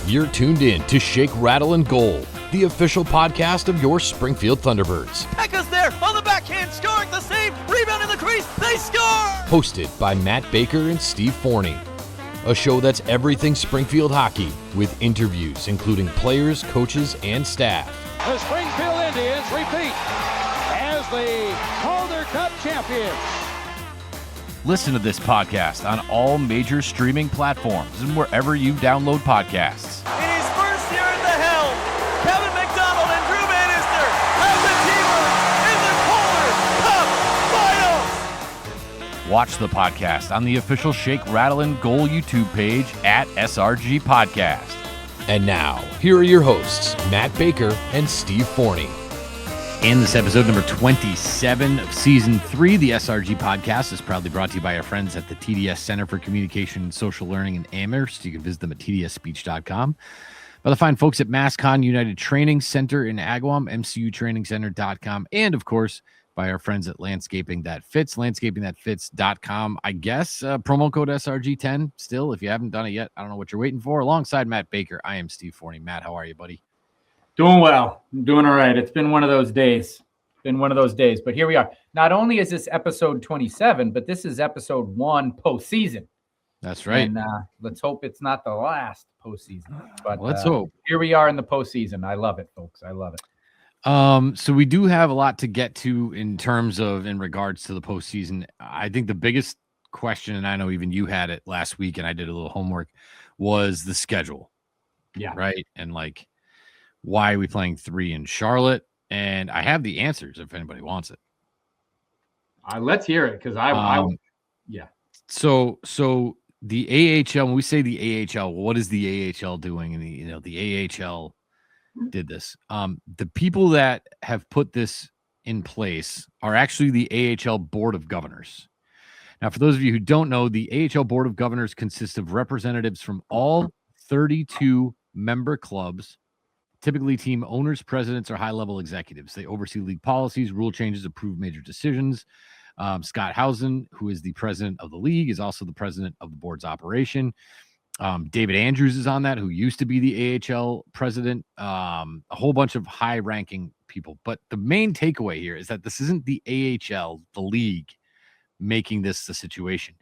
You're tuned in to Shake, Rattle, and Goal, the official podcast of your Springfield Thunderbirds. Echo's there on the backhand, scoring the save, rebound in the crease, they score! Hosted by Matt Baker and Steve Forney. A show that's everything Springfield hockey, with interviews including players, coaches, and staff. The Springfield Indians repeat as the Calder Cup champions. Listen to this podcast on all major streaming platforms and wherever you download podcasts. In his first year at the helm, Kevin McDonald and Drew Bannister have the Teamers in the Calder Cup Finals. Watch the podcast on the official Shake, Rattle, and Goal YouTube page at SRG Podcast. And now, here are your hosts, Matt Baker and Steve Forney. And this episode number 27 of Season 3, the SRG Podcast, is proudly brought to you by our friends at the TDS Center for Communication and Social Learning in Amherst. You can visit them at tdsspeech.com. By the fine folks at MassCon United Training Center in Agawam, mcutrainingcenter.com. And, of course, by our friends at Landscaping That Fits, landscapingthatfits.com. I guess promo code SRG10 still. If you haven't done it yet, I don't know what you're waiting for. Alongside Matt Baker, I am Steve Forney. Matt, how are you, buddy? Doing well. I'm doing all right. It's been one of those days. But here we are. Not only is this episode 27, but this is episode 1 postseason. That's right. And let's hope it's not the last postseason. But let's hope. Here we are in the postseason. I love it, folks. I love it. So we do have a lot to get to in regards to the postseason. I think the biggest question, and I know even you had it last week, and I did a little homework, was the schedule. Yeah. Right. And why are we playing 3 in Charlotte? And I have the answers if anybody wants it. Let's hear it because yeah. So the AHL, when we say the AHL, what is the AHL doing? And the AHL did this. The people that have put this in place are actually the AHL Board of Governors. Now, for those of you who don't know, the AHL Board of Governors consists of representatives from all 32 member clubs, typically team owners, presidents, or high-level executives. They oversee league policies, rule changes, approve major decisions. Scott Housen, who is the president of the league, is also the president of the board's operation. David Andrews is on that, who used to be the AHL president. A whole bunch of high-ranking people. But the main takeaway here is that this isn't the AHL, the league, making this the situation.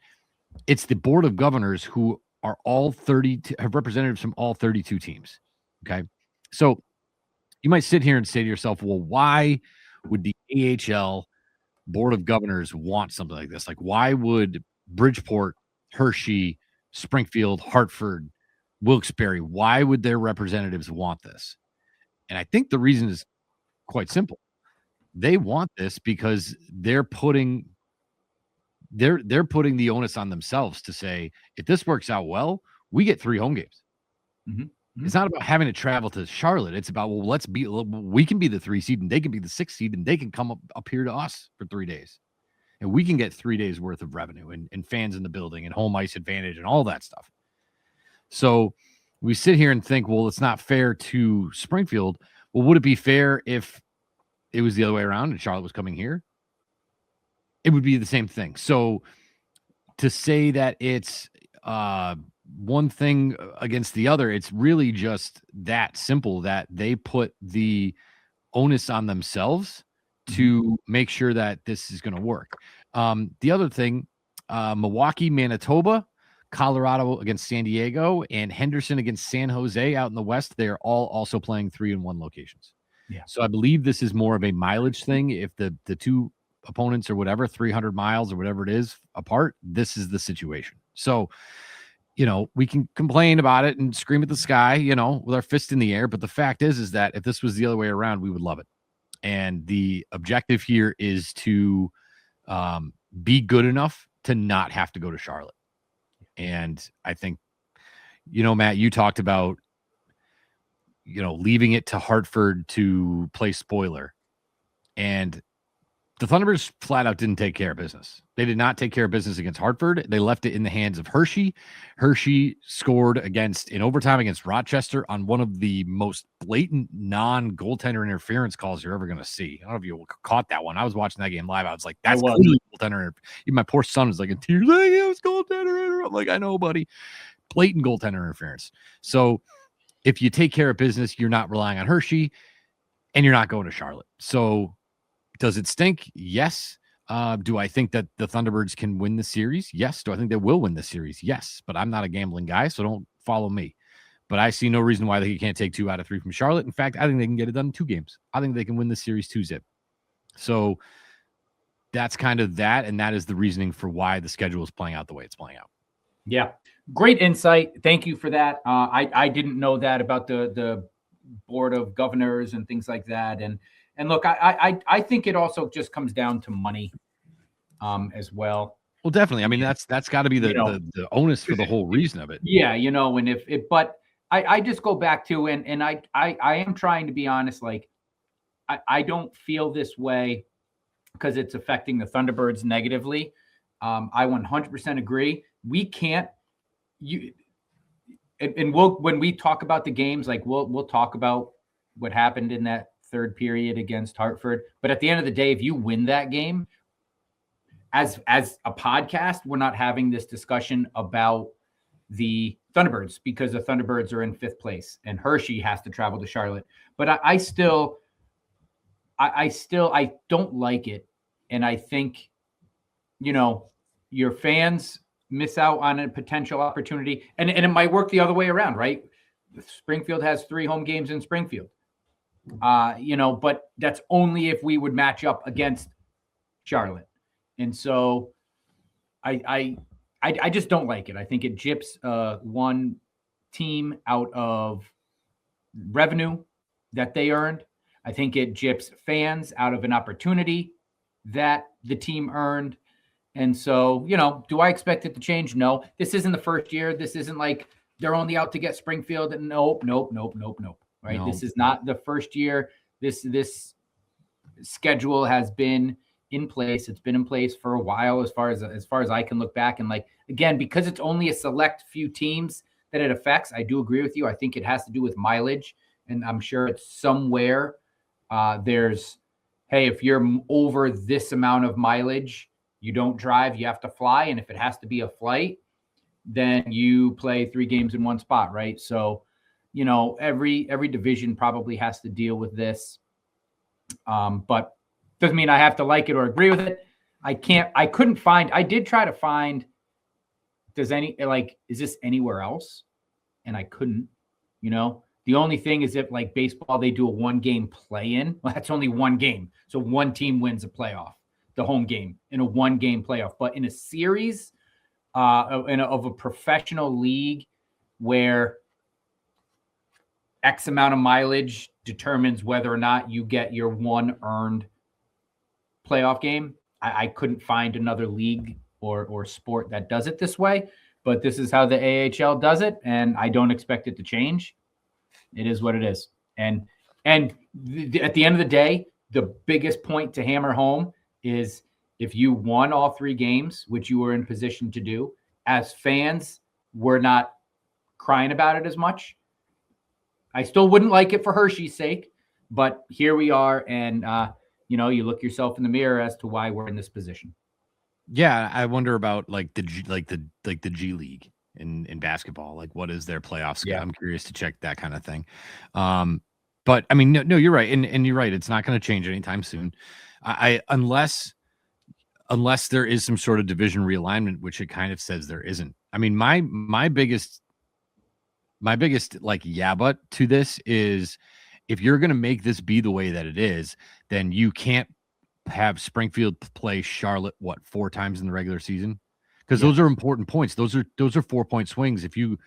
It's the Board of Governors who are all 32, have representatives from all 32 teams. Okay. So you might sit here and say to yourself, well, why would the AHL Board of Governors want something like this? Why would Bridgeport, Hershey, Springfield, Hartford, Wilkes-Barre, why would their representatives want this? And I think the reason is quite simple. They want this because they're putting the onus on themselves to say, if this works out well, we get 3 home games. Mm-hmm. It's not about having to travel to Charlotte. It's about, well, we can be the 3 seed and they can be the 6 seed and they can come up here to us for 3 days. And we can get 3 days worth of revenue and fans in the building and home ice advantage and all that stuff. So we sit here and think, well, it's not fair to Springfield. Well, would it be fair if it was the other way around and Charlotte was coming here? It would be the same thing. So to say that it's one thing against the other, it's really just that simple, that they put the onus on themselves to make sure that this is going to work. The other thing, Milwaukee, Manitoba, Colorado against San Diego, and Henderson against San Jose out in the West, they're all also playing 3-in-1 locations. Yeah. So I believe this is more of a mileage thing. If the two opponents or whatever, 300 miles or whatever it is apart, this is the situation. So, we can complain about it and scream at the sky, with our fist in the air. But the fact is that if this was the other way around, we would love it. And the objective here is to be good enough to not have to go to Charlotte. And I think, Matt, you talked about, leaving it to Hartford to play spoiler. And the Thunderbirds flat out didn't take care of business. They did not take care of business against Hartford. They left it in the hands of Hershey. Hershey scored in overtime against Rochester on one of the most blatant non-goaltender interference calls you're ever going to see. I don't know if you caught that one. I was watching that game live. I was like, that's clearly goaltender. Even my poor son was like in tears. It was goaltender. I'm like, I know, buddy. Blatant goaltender interference. So if you take care of business, you're not relying on Hershey and you're not going to Charlotte. So does it stink? Yes. Do I think that the Thunderbirds can win the series? Yes. Do I think they will win the series? Yes. But I'm not a gambling guy, so don't follow me. But I see no reason why they can't take 2 out of 3 from Charlotte. In fact, I think they can get it done in 2 games. I think they can win the series 2-zip. So that's kind of that, and that is the reasoning for why the schedule is playing out the way it's playing out. Yeah, great insight. Thank you for that. I didn't know that about the board of governors and things like that. And look, I think it also just comes down to money, as well. Well, definitely. I mean, that's got to be the onus for the whole reason of it. Yeah, and if it, but I just go back to and I am trying to be honest. Like, I don't feel this way because it's affecting the Thunderbirds negatively. I 100% agree. We can't we'll, when we talk about the games, like we'll talk about what happened in that third period against Hartford. But at the end of the day, if you win that game, as a podcast, we're not having this discussion about the Thunderbirds because the Thunderbirds are in 5th place and Hershey has to travel to Charlotte. But I still don't like it. And I think, your fans miss out on a potential opportunity, and it might work the other way around, right? Springfield has 3 home games in Springfield, but that's only if we would match up against Charlotte. And so I just don't like it. I think it gyps one team out of revenue that they earned. I think it gyps fans out of an opportunity that the team earned. And so, do I expect it to change? No. This isn't the first year. This isn't like they're only out to get Springfield. And nope. Right? No. This is not the first year. This schedule has been in place. It's been in place for a while, as far as I can look back. And like, again, because it's only a select few teams that it affects, I do agree with you. I think it has to do with mileage. And I'm sure it's somewhere there's, hey, if you're over this amount of mileage, you don't drive, you have to fly. And if it has to be a flight, then you play 3 games in one spot, right? So, every division probably has to deal with this. But doesn't mean I have to like it or agree with it. I did try to find, is this anywhere else? And I couldn't, The only thing is if like baseball, they do a 1-game play-in. Well, that's only 1 game. So 1 team wins a playoff, the home game, in a 1-game playoff. But in a series of a professional league where X amount of mileage determines whether or not you get your 1 earned playoff game, I couldn't find another league or sport that does it this way. But this is how the AHL does it, and I don't expect it to change. It is what it is. And at the end of the day, the biggest point to hammer home is if you won all 3 games, which you were in position to do, as fans, we're not crying about it as much. I still wouldn't like it for Hershey's sake, but here we are. And, you look yourself in the mirror as to why we're in this position. Yeah. I wonder about the G League in basketball. Like, what is their playoffs? Yeah. I'm curious to check that kind of thing. But I mean, no, you're right. And you're right. It's not going to change anytime soon. Unless there is some sort of division realignment, which it kind of says there isn't. I mean, my biggest but to this is, if you're going to make this be the way that it is, then you can't have Springfield play Charlotte 4 times in the regular season, because those are important points. Those are 4-point swings. If you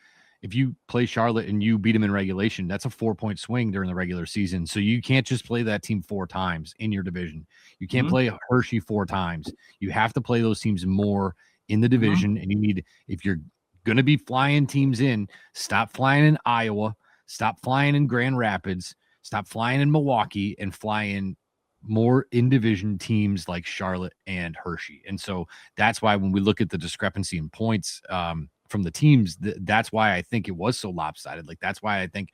play Charlotte and you beat them in regulation, that's a 4-point swing during the regular season. So you can't just play that team 4 times in your division. You can't play Hershey 4 times. You have to play those teams more in the division. And you need, if you're going to be flying teams in, stop flying in Iowa, stop flying in Grand Rapids, stop flying in Milwaukee, and fly in more in division teams like Charlotte and Hershey. And so that's why when we look at the discrepancy in points from the teams, that's why I think it was so lopsided. Like, that's why I think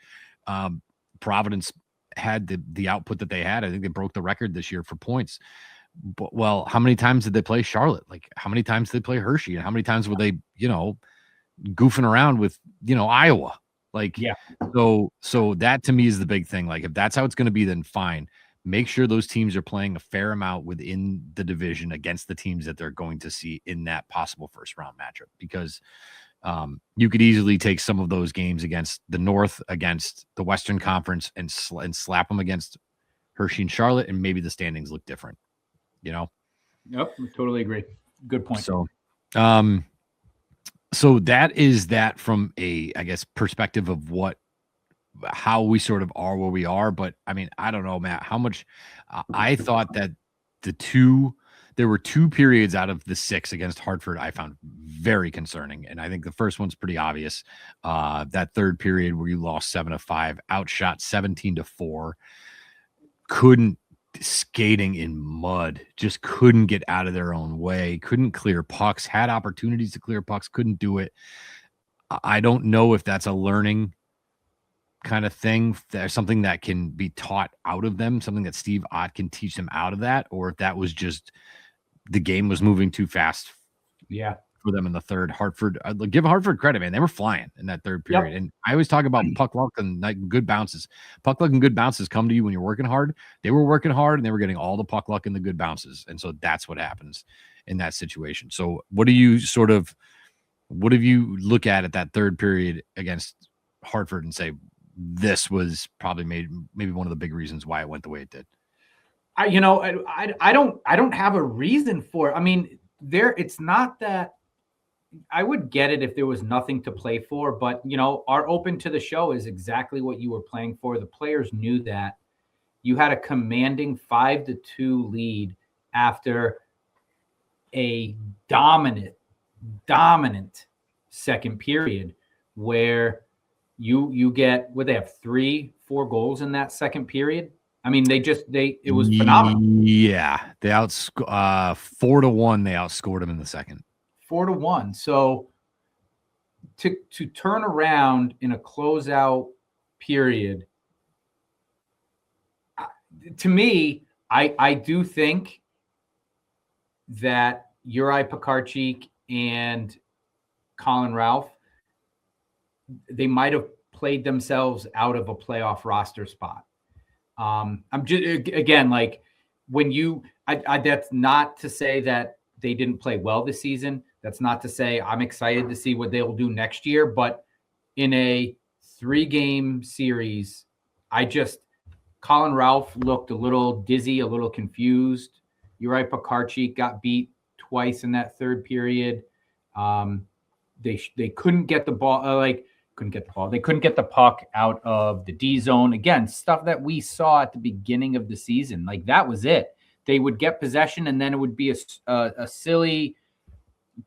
Providence had the output that they had. I think they broke the record this year for points. But, well, how many times did they play Charlotte? Like, how many times did they play Hershey? And how many times were they, goofing around with, Iowa? Like, Yeah. so that to me is the big thing. Like, if that's how it's going to be, then fine. Make sure those teams are playing a fair amount within the division against the teams that they're going to see in that possible first round matchup, because you could easily take some of those games against the North, against the Western Conference, and slap them against Hershey and Charlotte, and maybe the standings look different, you know? Yep, totally agree. Good point. So that is that from a, I guess, perspective of how we sort of are where we are. But I mean, I don't know, Matt, how much I thought that there were 2 periods out of the 6 against Hartford I found very concerning. And I think the first one's pretty obvious. That third period where you lost 7-5, outshot 17-4, couldn't, skating in mud, just couldn't get out of their own way, couldn't clear pucks, had opportunities to clear pucks, couldn't do it. I don't know if that's a learning kind of thing. There's something that can be taught out of them, something that Steve Ott can teach them out of that, or if that was just the game was moving too fast. Yeah. For them in the third. Hartford, give Hartford credit, man. They were flying in that third period. Yep. And I always talk about puck luck and good bounces. Puck luck and good bounces come to you when you're working hard. They were working hard and they were getting all the puck luck and the good bounces. And so that's what happens in that situation. So what do you look at that third period against Hartford and say, this was probably maybe one of the big reasons why it went the way it did? I don't have a reason for it. I mean, it's not that. I would get it if there was nothing to play for, but our open to the show is exactly what you were playing for. The players knew that. You had a commanding 5-2 lead after a dominant second period where you get, they have 3-4 goals in that second period. I mean, it was phenomenal. Yeah. They 4-1. They outscored them in the second. 4-1. So to turn around in a closeout period, to me, I do think that Uri Pekarczyk and Colin Ralph, they might have played themselves out of a playoff roster spot. I'm just, again, like when that's not to say that they didn't play well this season. That's not to say I'm excited to see what they'll do next year, but in a 3-game series, Colin Ralph looked a little dizzy, a little confused. Uri Pekarczyk got beat twice in that third period. They couldn't get the ball, They couldn't get the puck out of the D zone. Again, stuff that we saw at the beginning of the season. Like, that was it. They would get possession, and then it would be a silly,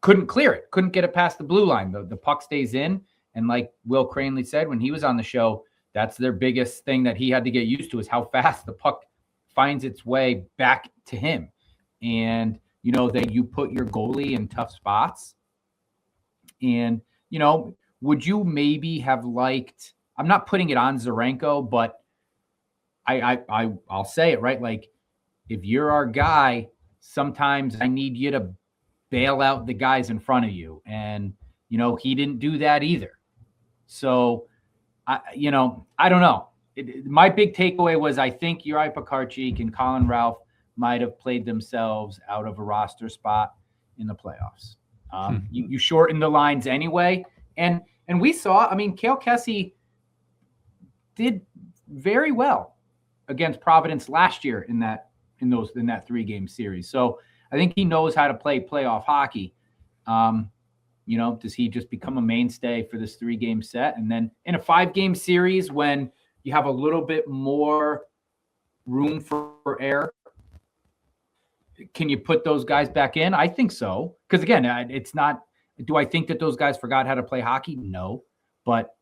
couldn't clear it, couldn't get it past the blue line. The puck stays in. And like Will Cranley said when he was on the show, that's their biggest thing that he had to get used to, is how fast the puck finds its way back to him. And, that you put your goalie in tough spots. And, would you maybe have liked, I'm not putting it on Zarenko, but I'll say it, right? Like, if you're our guy, sometimes I need you to bail out the guys in front of you. And, he didn't do that either. So, I don't know. My big takeaway was, I think Uri Pekarczyk and Colin Ralph might have played themselves out of a roster spot in the playoffs. You shorten the lines anyway. And we saw, Cale Kessie did very well against Providence last year in that 3-game series. So I think he knows how to play playoff hockey. Does he just become a mainstay for this 3-game set? And then in a 5-game series, when you have a little bit more room for error, can you put those guys back in? I think so. Because again, it's not, do I think that those guys forgot how to play hockey? No. But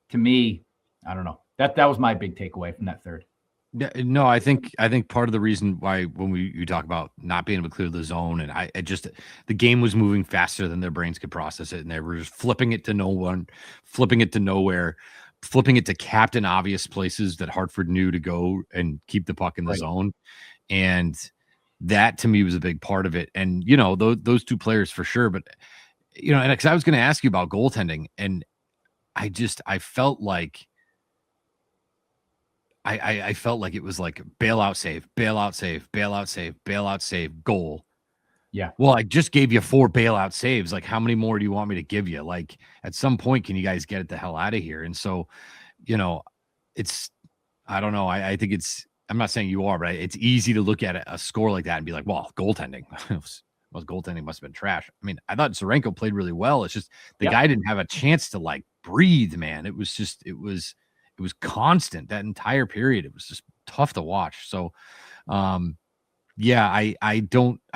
to me, I don't know. That was my big takeaway from that third. No, I think part of the reason why when you talk about not being able to clear the zone, and the game was moving faster than their brains could process it, and they were just flipping it to no one, flipping it to nowhere, flipping it to captain obvious places that Hartford knew to go and keep the puck in the zone. And that to me was a big part of it. And, those 2 players for sure, but, and because I was going to ask you about goaltending, and I felt like I felt like it was like bailout save, bailout save, bailout save, bailout save, goal. Yeah. Well, I just gave you 4 bailout saves. Like, how many more do you want me to give you? Like, at some point, can you guys get it the hell out of here? And so, it's, I don't know. I think I'm not saying you are, but it's easy to look at a score like that and be like, well, goaltending. Well, goaltending must have been trash. I mean, I thought Zarenko played really well. It's just the guy didn't have a chance to like breathe, man. It was just, it was constant that entire period. It was just tough to watch. So, yeah, I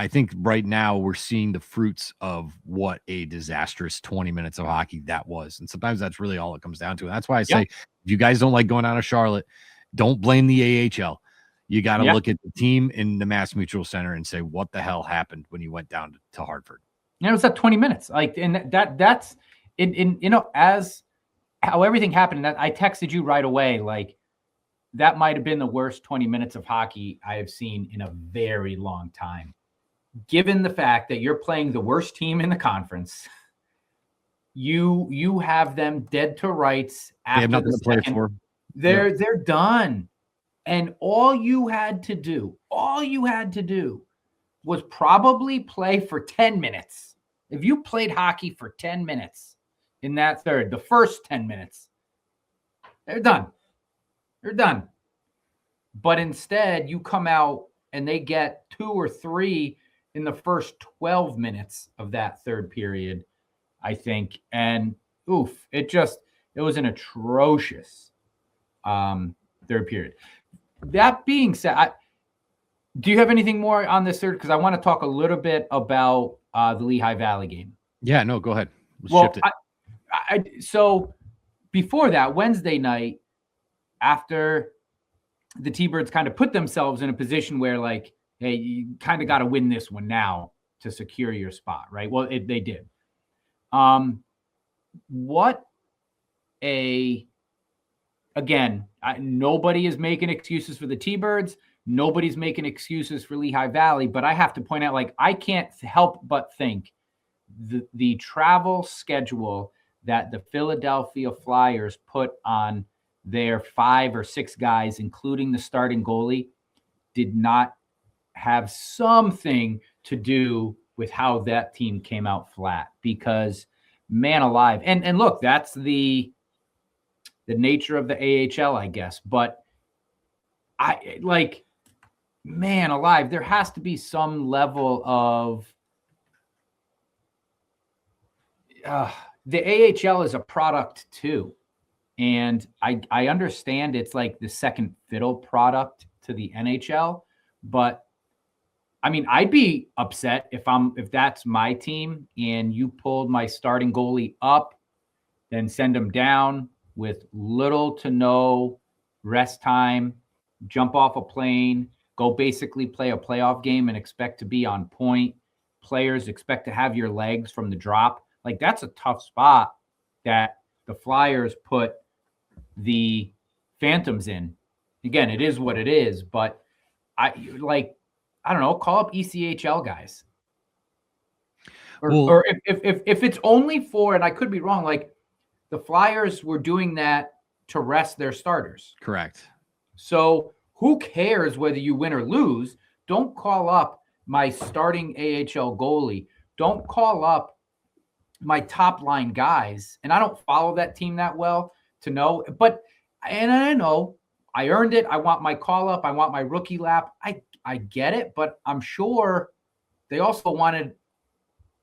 think right now we're seeing the fruits of what a disastrous 20 minutes of hockey that was. And sometimes that's really all it comes down to. And that's why I say, if you guys don't like going down to Charlotte, don't blame the AHL. You got to look at the team in the Mass Mutual Center and say, what the hell happened when you went down to Hartford? And it was at 20 minutes. Like, and that's as how everything happened. That I texted you right away. Like, that might have been the worst 20 minutes of hockey I have seen in a very long time. Given the fact that you're playing the worst team in the conference, you have them dead to rights after they have nothing the to play second. for. They're done. And all you had to do was probably play for 10 minutes. If you played hockey for 10 minutes in that third, the first 10 minutes, they're done. They're done. But instead, you come out and they get 2 or 3 in the first 12 minutes of that third period, I think. And it was an atrocious third period. That being said, do you have anything more on this third? Because I want to talk a little bit about the Lehigh Valley game. Yeah, no, go ahead. Let's shift it. So before that, Wednesday night, after the T-Birds kind of put themselves in a position where, like, hey, you kind of got to win this one now to secure your spot, right? Well, they did. Nobody is making excuses for the T-Birds. Nobody's making excuses for Lehigh Valley, but I have to point out, like, I can't help but think the travel schedule that the Philadelphia Flyers put on their 5 or 6 guys, including the starting goalie, did not have something to do with how that team came out flat. Because, man alive, and look, that's the nature of the AHL, I guess. But man alive, there has to be some level of the AHL is a product too. And I understand it's like the second fiddle product to the NHL, but I mean, I'd be upset if that's my team and you pulled my starting goalie up, then send him down with little to no rest time, jump off a plane, go basically play a playoff game and expect to be on point. Players expect to have your legs from the drop. Like, that's a tough spot that the Flyers put the Phantoms in. Again, it is what it is, but I don't know, call up ECHL guys. Or if it's only for, and I could be wrong, like the Flyers were doing that to rest their starters. Correct. So who cares whether you win or lose? Don't call up my starting AHL goalie. Don't call up my top line guys. And I don't follow that team that well to know, and I know I earned it. I want my call up. I want my rookie lap. I get it, but I'm sure they also wanted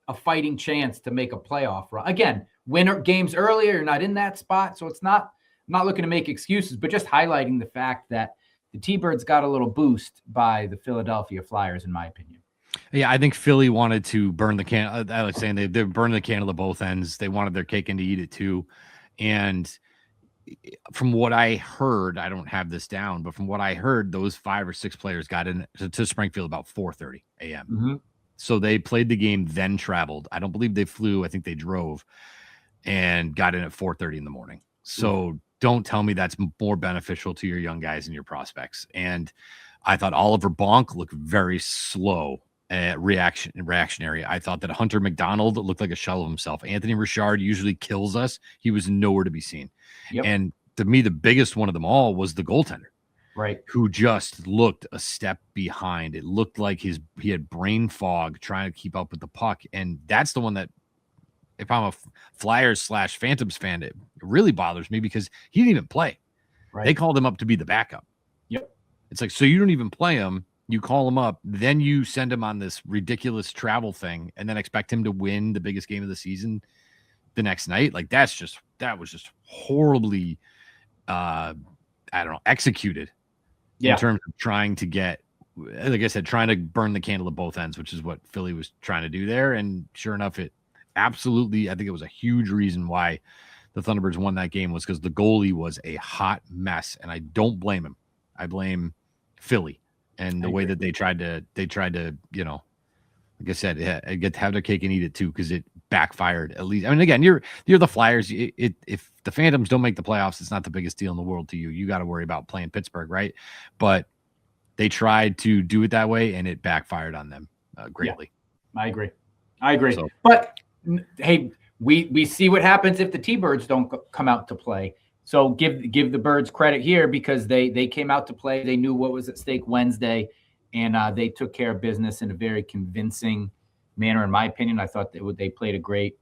a fighting chance to make a playoff run. Again, winner games earlier, you're not in that spot. So I'm not looking to make excuses, but just highlighting the fact that the T-Birds got a little boost by the Philadelphia Flyers, in my opinion. Yeah, I think Philly wanted to burn the can. I was saying they're burning the candle at both ends. They wanted their cake and to eat it too. And from what I heard, I don't have this down, but from what I heard, those 5 or 6 players got in to Springfield about 4:30 a.m. Mm-hmm. So they played the game, then traveled. I don't believe they flew. I think they drove and got in at 4:30 in the morning. So don't tell me that's more beneficial to your young guys and your prospects. And I thought Oliver Bonk looked very slow reactionary. I thought that Hunter McDonald looked like a shell of himself. Anthony Richard usually kills us. He was nowhere to be seen. Yep. And to me, the biggest one of them all was the goaltender, right? Who just looked a step behind. It looked like he had brain fog trying to keep up with the puck. And that's the one that, if I'm a Flyers/Phantoms fan, it really bothers me because he didn't even play. Right. They called him up to be the backup. Yep. It's like, so you don't even play him. You call him up, then you send him on this ridiculous travel thing and then expect him to win the biggest game of the season the next night. Like that was just horribly, executed in terms of trying to get, like I said, trying to burn the candle at both ends, which is what Philly was trying to do there. And sure enough, I think it was a huge reason why the Thunderbirds won that game was because the goalie was a hot mess. And I don't blame him. I blame Philly. And the way that they tried to, like I said, get to have their cake and eat it too, because it backfired at least. I mean, again, you're the Flyers. If the Phantoms don't make the playoffs, it's not the biggest deal in the world to you. You got to worry about playing Pittsburgh, right? But they tried to do it that way, and it backfired on them greatly. Yeah, I agree. So, but hey, we see what happens if the T-Birds don't come out to play. So give the Birds credit here because they came out to play. They knew what was at stake Wednesday, and they took care of business in a very convincing manner, in my opinion. I thought they played a great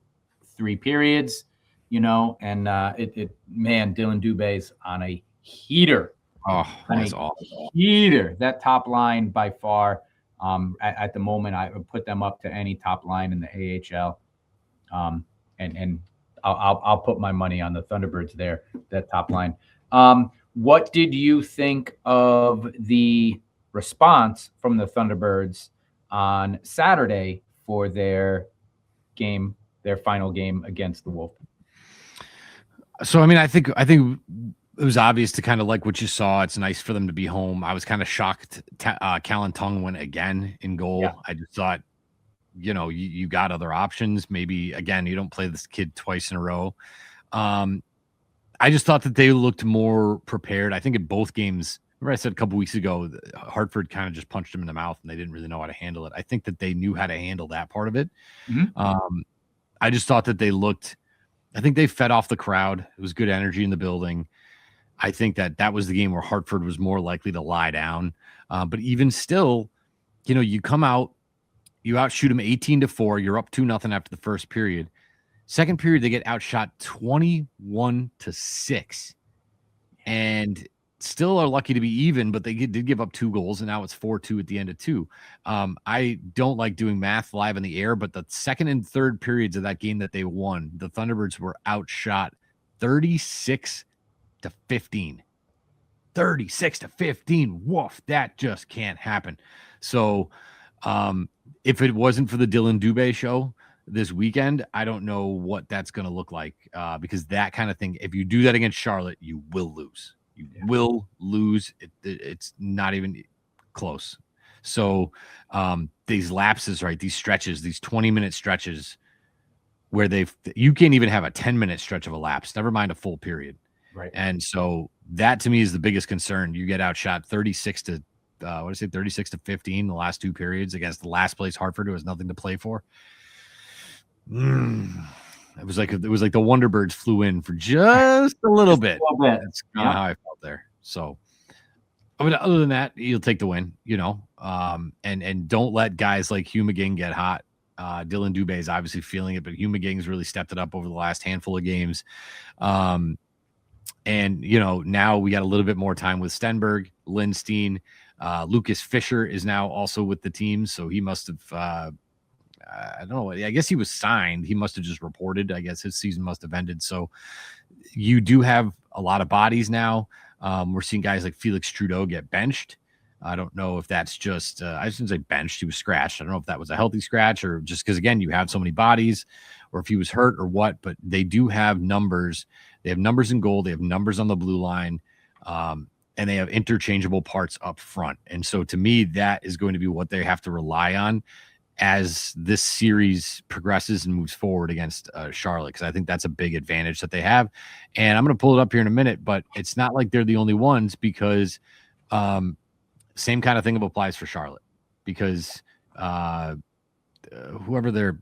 3 periods, and Dylan Dubé's on a heater. Oh, that's awful. Heater. That top line by far. At the moment, I would put them up to any top line in the AHL. And I'll put my money on the Thunderbirds there, that top line. What did you think of the response from the Thunderbirds on Saturday for their final game against the Wolf? So, I mean, I think it was obvious to kind of like what you saw. It's nice for them to be home. I was kind of shocked. Callan Tung went again in goal. Yeah. I just thought, you got other options. Maybe, again, you don't play this kid twice in a row. I just thought that they looked more prepared. I think in both games, remember I said a couple weeks ago, Hartford kind of just punched them in the mouth and they didn't really know how to handle it. I think that they knew how to handle that part of it. Mm-hmm. I just thought that I think they fed off the crowd. It was good energy in the building. I think that was the game where Hartford was more likely to lie down. But even still, you come out, you outshoot them 18-4. You're up 2-0 after the first period. Second period, they get outshot 21-6, and still are lucky to be even. But they did give up 2 goals, and now it's 4-2 at the end of 2. I don't like doing math live in the air, but the second and third periods of that game that they won, the Thunderbirds were outshot 36-15. 36-15. Woof! That just can't happen. So. If it wasn't for the Dylan Dubé show this weekend, I don't know what that's going to look like because that kind of thing, if you do that against Charlotte, you will lose. You will lose. It's not even close. So these lapses, right, these stretches, these 20-minute stretches where you can't even have a 10-minute stretch of a lapse, never mind a full period. Right. And so that to me is the biggest concern. You get outshot 36-15 the last 2 periods against the last place Hartford, who has nothing to play for. It was like the Wonderbirds flew in for just a little bit. That's kind of how I felt there. So, I mean, other than that, you'll take the win, and don't let guys like Hugh McGing get hot. Dylan Dubé is obviously feeling it, but Hugh McGing's really stepped it up over the last handful of games. And now we got a little bit more time with Stenberg, Lindstein. Lucas Fisher is now also with the team, so he must have I don't know, I guess he was signed. He must have just reported. I guess his season must have ended. So you do have a lot of bodies now. We're seeing guys like Felix Trudeau get benched. I don't know if that's just I shouldn't say benched, he was scratched. I don't know if that was a healthy scratch or just because again you have so many bodies, or if he was hurt or what, but they do have numbers. They have numbers in goal, they have numbers on the blue line. And they have interchangeable parts up front. And so to me, that is going to be what they have to rely on as this series progresses and moves forward against Charlotte, because I think that's a big advantage that they have. And I'm going to pull it up here in a minute, but it's not like they're the only ones because same kind of thing applies for Charlotte because whoever they're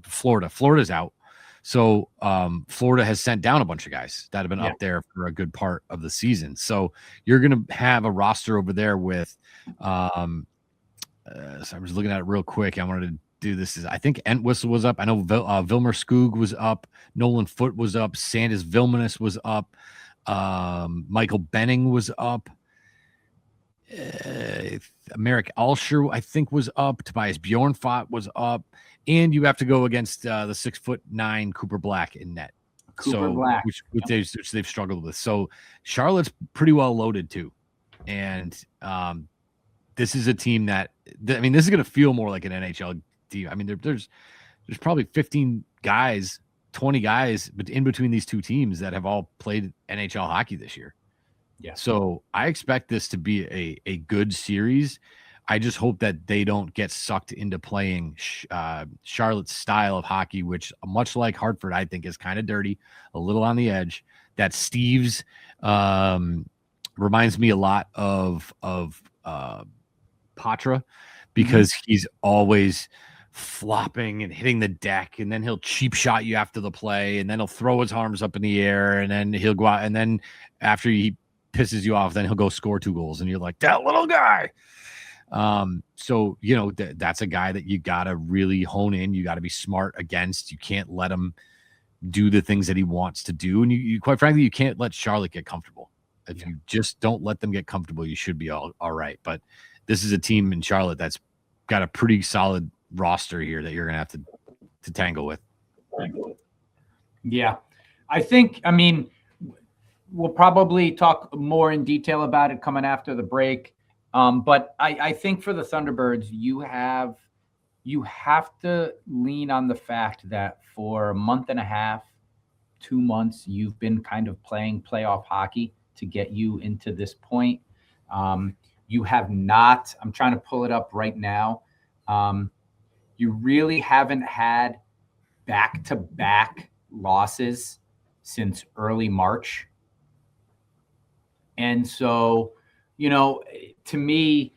Florida's out. So Florida has sent down a bunch of guys that have been up there for a good part of the season. So you're going to have a roster over there with so I was looking at it real quick. I wanted to do this. I think Entwistle was up. I know Vilmer Skoog was up. Nolan Foote was up. Sandis Vilmanis was up. Michael Benning was up. Merrick Alsher, I think, was up. Tobias Bjornfot was up. And you have to go against the 6'9" Cooper Black in net. Black. Which they've struggled with. So Charlotte's pretty well loaded too. And this is a team that, I mean, this is going to feel more like an NHL team. I mean, there's probably 15 guys, 20 guys in between these two teams that have all played NHL hockey this year. Yeah. So I expect this to be a good series. I just hope that they don't get sucked into playing Charlotte's style of hockey, which, much like Hartford, I think is kind of dirty, a little on the edge. That Steve's reminds me a lot of Patra, because he's always flopping and hitting the deck, and then he'll cheap shot you after the play, and then he'll throw his arms up in the air, and then he'll go out, and then after he pisses you off, then he'll go score 2 goals, and you're like, that little guy. So, you know, that's a guy that you got to really hone in. You got to be smart against. You can't let him do the things that he wants to do. And you quite frankly, you can't let Charlotte get comfortable. If you just don't let them get comfortable, you should be all right. But this is a team in Charlotte that's got a pretty solid roster here that you're going to have to tangle with. Yeah. I mean, we'll probably talk more in detail about it coming after the break. But I think for the Thunderbirds, you have to lean on the fact that for a month and a half, 2 months, you've been kind of playing playoff hockey to get you into this point. You have not, I'm trying to pull it up right now. You really haven't had back-to-back losses since early March. And so, you know, to me,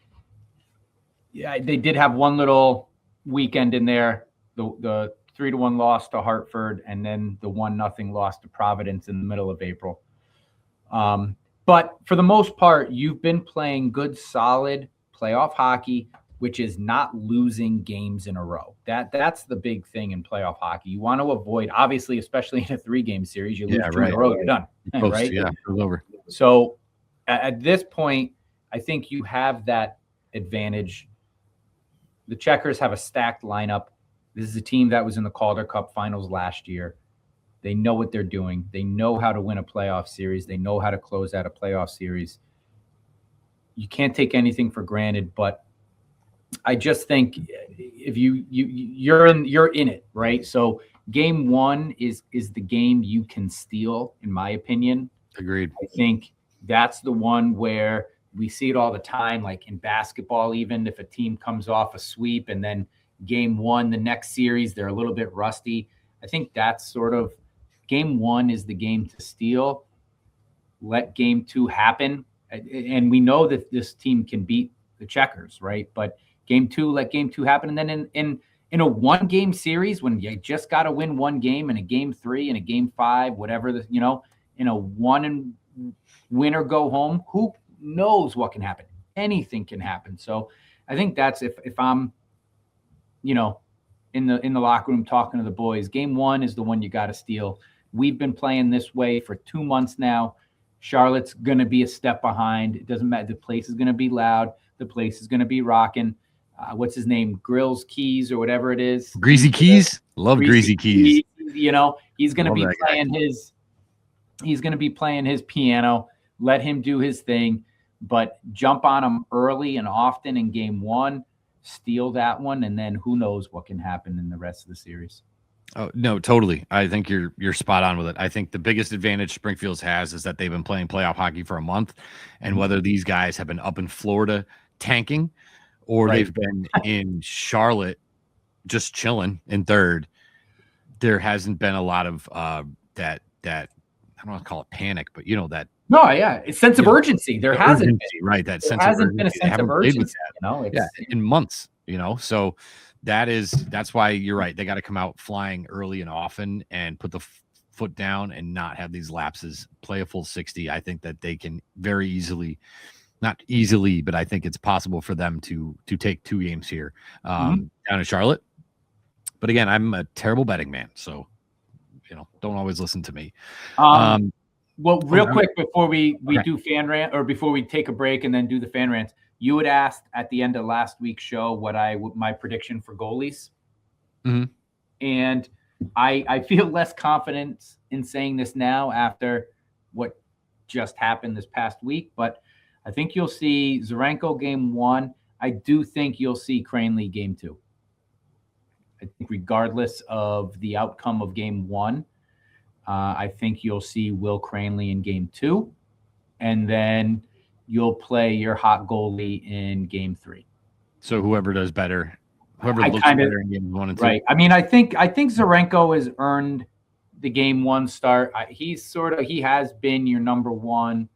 they did have one little weekend in there, the 3-1 loss to Hartford, and then the 1-0 loss to Providence in the middle of April. But for the most part, you've been playing good, solid playoff hockey, which is not losing games in a row. That's the big thing in playoff hockey. You want to avoid, obviously, especially in a 3-game series, you lose 2 in a row, you're done. Right? Yeah, it's over. So at this point, I think you have that advantage. The Checkers have a stacked lineup. This is a team that was in the Calder Cup finals last year. They know what they're doing. They know how to win a playoff series. They know how to close out a playoff series. You can't take anything for granted, but I just think if you're in it, right? So game 1 is the game you can steal, in my opinion. Agreed. I think that's the one where we see it all the time, like in basketball, even if a team comes off a sweep and then game 1, the next series, they're a little bit rusty. I think that's sort of game 1 is the game to steal. Let game 2 happen. And we know that this team can beat the Checkers, right? But game 2, let game 2 happen. And then in a 1-game series, when you just got to win 1 game, in a game 3, in a game 5, whatever, in a 1 win or go home, who knows what can happen? Anything can happen. So I think that's if I'm, in the locker room talking to the boys, game 1 is the one you got to steal. We've been playing this way for 2 months now. Charlotte's going to be a step behind. It doesn't matter. The place is going to be loud. The place is going to be rocking. What's his name? Grills Keys or whatever it is. Greasy Keys. Love Greasy Keys. He's going to be playing he's going to be playing his piano. Let him do his thing, but jump on him early and often in game 1, steal that one, and then who knows what can happen in the rest of the series. Oh, no, totally. I think you're spot on with it. I think the biggest advantage Springfield's has is that they've been playing playoff hockey for a month, and whether these guys have been up in Florida tanking or they've been in Charlotte just chilling in third, there hasn't been a lot of that I don't want to call it panic, but that. No, yeah, it's sense of urgency. There hasn't been. Right, that there sense hasn't of been a sense of urgency. in months. So that's why you're right. They got to come out flying early and often and put the foot down and not have these lapses, play a full 60. I think that they can very easily, not easily, but I think it's possible for them to take 2 games here down in Charlotte. But again, I'm a terrible betting man, so don't always listen to me. Well, real quick before we do fan rant, or before we take a break and then do the fan rants, you had asked at the end of last week's show what my prediction for goalies, and I feel less confidence in saying this now after what just happened this past week, but I think you'll see Zarenko game 1. I do think you'll see Cranley game 2. I think regardless of the outcome of game 1, I think you'll see Will Cranley in game 2, and then you'll play your hot goalie in game 3. So whoever does better, whoever looks better in game 1 and 2. Right. I mean, I think Zarenko has earned the game 1 start. He has been your number 1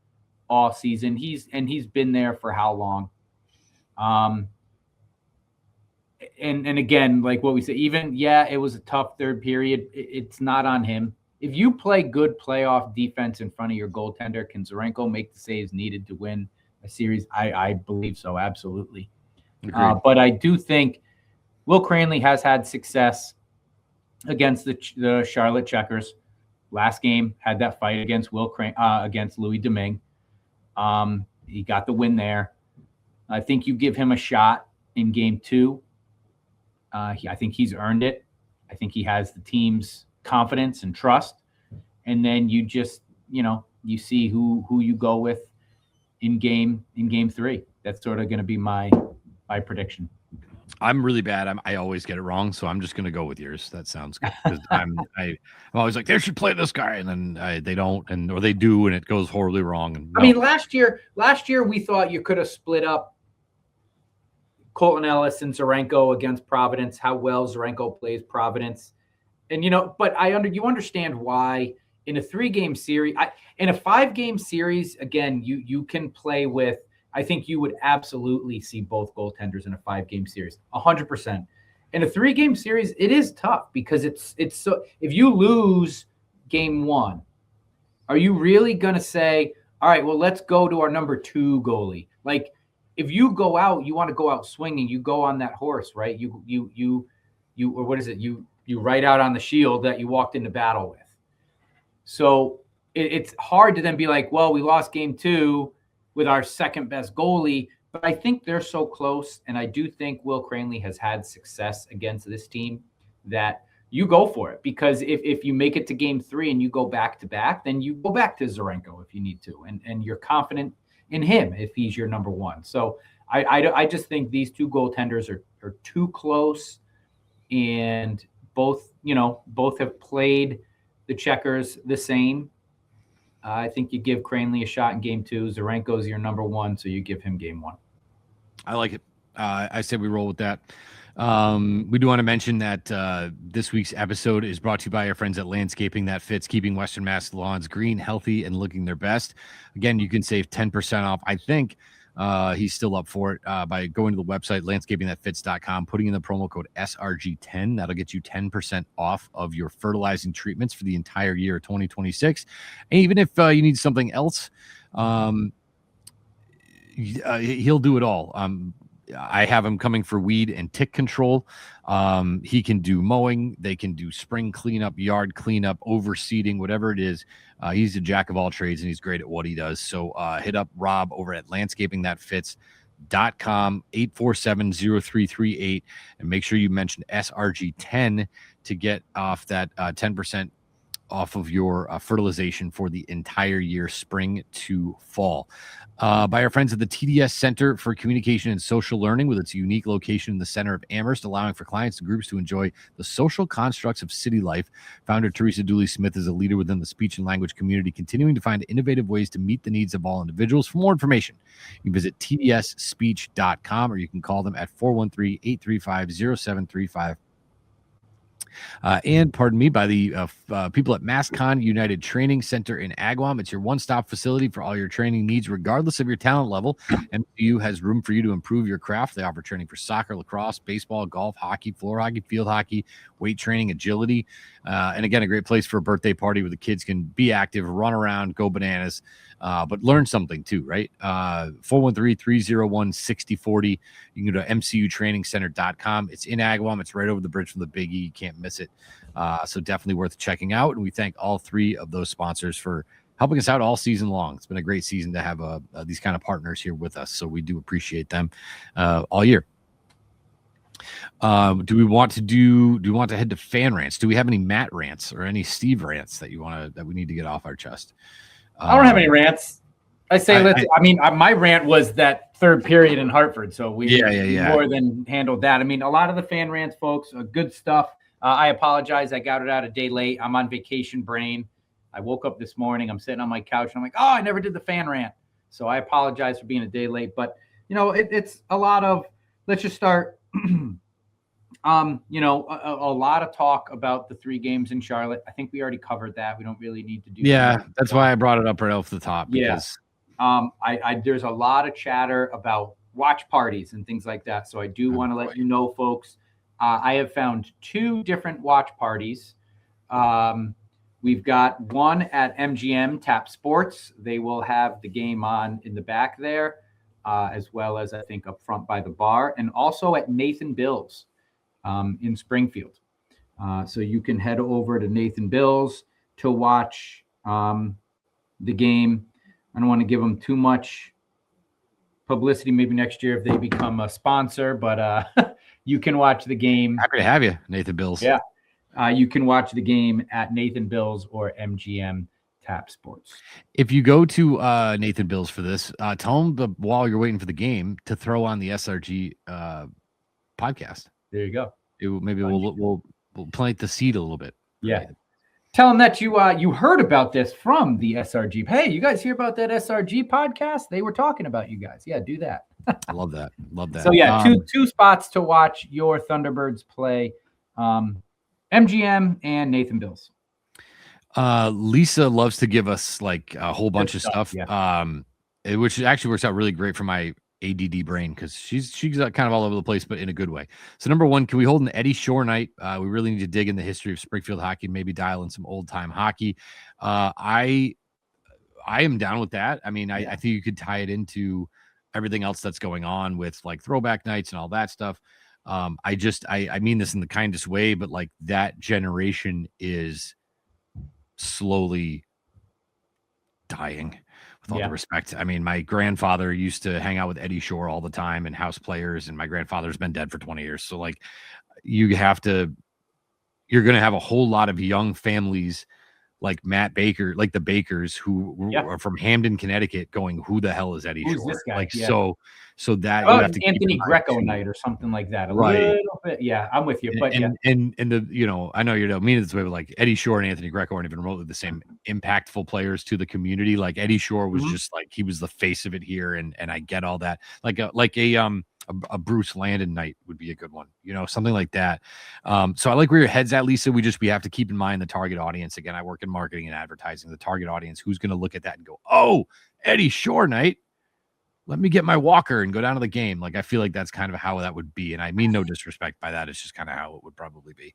all season. He's been there for how long? And again, like what we said, it was a tough third period. It's not on him. If you play good playoff defense in front of your goaltender, can Zarenko make the saves needed to win a series? I believe so, absolutely. But I do think Will Cranley has had success against the Charlotte Checkers. Last game had that fight against against Louis Domingue. He got the win there. I think you give him a shot in game 2. I think he's earned it. I think he has the team's confidence and trust. And then you just, you see who you go with in game 3. That's sort of going to be my prediction. I'm really bad. I always get it wrong, so I'm just going to go with yours. That sounds good. I'm always like, they should play this guy, and then they don't, or they do, and it goes horribly wrong. And I mean, last year we thought you could have split up Colton Ellis and Zarenko against Providence. How well Zarenko plays Providence, and but you understand why in a 3-game series, in a 5-game series, again, you can play with. I think you would absolutely see both goaltenders in a 5-game series, 100%. In a 3-game series, it is tough because it's so. If you lose game 1, are you really going to say, all right, well, let's go to our number 2 goalie? Like, if you go out, you want to go out swinging. You go on that horse, right? You or what is it? You write out on the shield that you walked into battle with. So it's hard to then be like, well, we lost game 2 with our second best goalie, but I think they're so close. And I do think Will Cranley has had success against this team that you go for it, because if you make it to game 3 and you go back to back, then you go back to Zarenko if you need to, and you're confident in him if he's your number 1. So I just think these 2 goaltenders are too close, and both have played the Checkers the same. I think you give Cranley a shot in game 2. Zarenko's your number 1, so you give him game 1. I like it. I said we roll with that. We do want to mention that this week's episode is brought to you by our friends at Landscaping That Fits, keeping Western Mass lawns green, healthy, and looking their best. Again, you can save 10% off. I think he's still up for it by going to the website, landscapingthatfits.com, putting in the promo code SRG10. That'll get you 10% off of your fertilizing treatments for the entire year of 2026. And even if you need something else, he'll do it all. I have him coming for weed and tick control. He can do mowing. They can do spring cleanup, yard cleanup, overseeding, whatever it is. He's a jack of all trades, and he's great at what he does. So hit up Rob over at landscapingthatfits.com, 847-0338, and make sure you mention SRG10 to get off that 10% off of your fertilization for the entire year, spring to fall. By our friends at the TDS Center for Communication and Social Learning, with its unique location in the center of Amherst, allowing for clients and groups to enjoy the social constructs of city life. Founder Teresa Dooley-Smith is a leader within the speech and language community, continuing to find innovative ways to meet the needs of all individuals. For more information, you can visit tdsspeech.com, or you can call them at 413-835-0735. And pardon me, by the people at MassCon United Training Center in Agawam. It's your one-stop facility for all your training needs, regardless of your talent level. MCU has room for you to improve your craft. They offer training for soccer, lacrosse, baseball, golf, hockey, floor hockey, field hockey, weight training, agility. And again, a great place for a birthday party where the kids can be active, run around, go bananas, but learn something too, right? 413-301-6040. You can go to mcutrainingcenter.com. It's in Agawam. It's right over the bridge from the Big E. You can't miss it. So definitely worth checking out. And we thank all three of those sponsors for helping us out all season long. It's been a great season to have these kind of partners here with us. So we do appreciate them all year. Do we want to head to fan rants? Do we have any Matt rants or any Steve rants that we need to get off our chest? I don't have any rants. I say my rant was that third period in Hartford, so we more than handled that. I mean, a lot of the fan rants, folks, are good stuff. I apologize. I got it out a day late. I'm on vacation brain. I woke up this morning. I'm sitting on my couch. And I'm like, oh, I never did the fan rant. So I apologize for being a day late. But, it's a lot of – let's just start a lot of talk about the 3 games in Charlotte. I think we already covered that. We don't really need to do that. Yeah, that's why I brought it up right off the top. Because there's a lot of chatter about watch parties and things like that. So I do want to let you know, folks, I have found 2 different watch parties. We've got one at MGM Tap Sports. They will have the game on in the back there, as well as I think up front by the bar, and also at Nathan Bill's in Springfield. So you can head over to Nathan Bill's to watch the game. I don't want to give them too much publicity. Maybe next year if they become a sponsor, but you can watch the game. Happy to have you, Nathan Bill's. Yeah. You can watch the game at Nathan Bill's or MGM Tap Sports. If you go to Nathan Bill's for this, tell them while you're waiting for the game to throw on the SRG podcast. There you go. We'll plant the seed a little bit. Yeah. Tell them that you heard about this from the SRG. Hey, you guys hear about that SRG podcast? They were talking about you guys. Yeah, do that. I love that. Love that. So yeah, two spots to watch your Thunderbirds play. MGM and Nathan Bill's. Lisa loves to give us like a whole bunch of stuff. Yeah. Which actually works out really great for my ADD brain because she's kind of all over the place, but in a good way. So number 1, can we hold an Eddie Shore night? We really need to dig in the history of Springfield hockey, maybe dial in some old time hockey. I am down with that. I mean, I think you could tie it into everything else that's going on with like throwback nights and all that stuff. I mean this in the kindest way, but like that generation is slowly dying. With all the respect. I mean, my grandfather used to hang out with Eddie Shore all the time and house players, and my grandfather's been dead for 20 years. So like you're going to have a whole lot of young families like Matt Baker, like the Bakers who are from Hamden, Connecticut going, who the hell is Eddie Shore? This guy? Like, so that you have to Anthony Greco night or something like that. A little bit. Yeah, I'm with you. But and the, I know you don't mean it this way, but like Eddie Shore and Anthony Greco aren't even remotely the same impactful players to the community. Like Eddie Shore was just like, he was the face of it here. And I get all that. Like a Bruce Landon night would be a good one, something like that. So I like where your head's at, Lisa. We have to keep in mind the target audience. Again, I work in marketing and advertising. The target audience, who's going to look at that and go, oh, Eddie Shore night. Let me get my walker and go down to the game. Like, I feel like that's kind of how that would be. And I mean no disrespect by that. It's just kind of how it would probably be.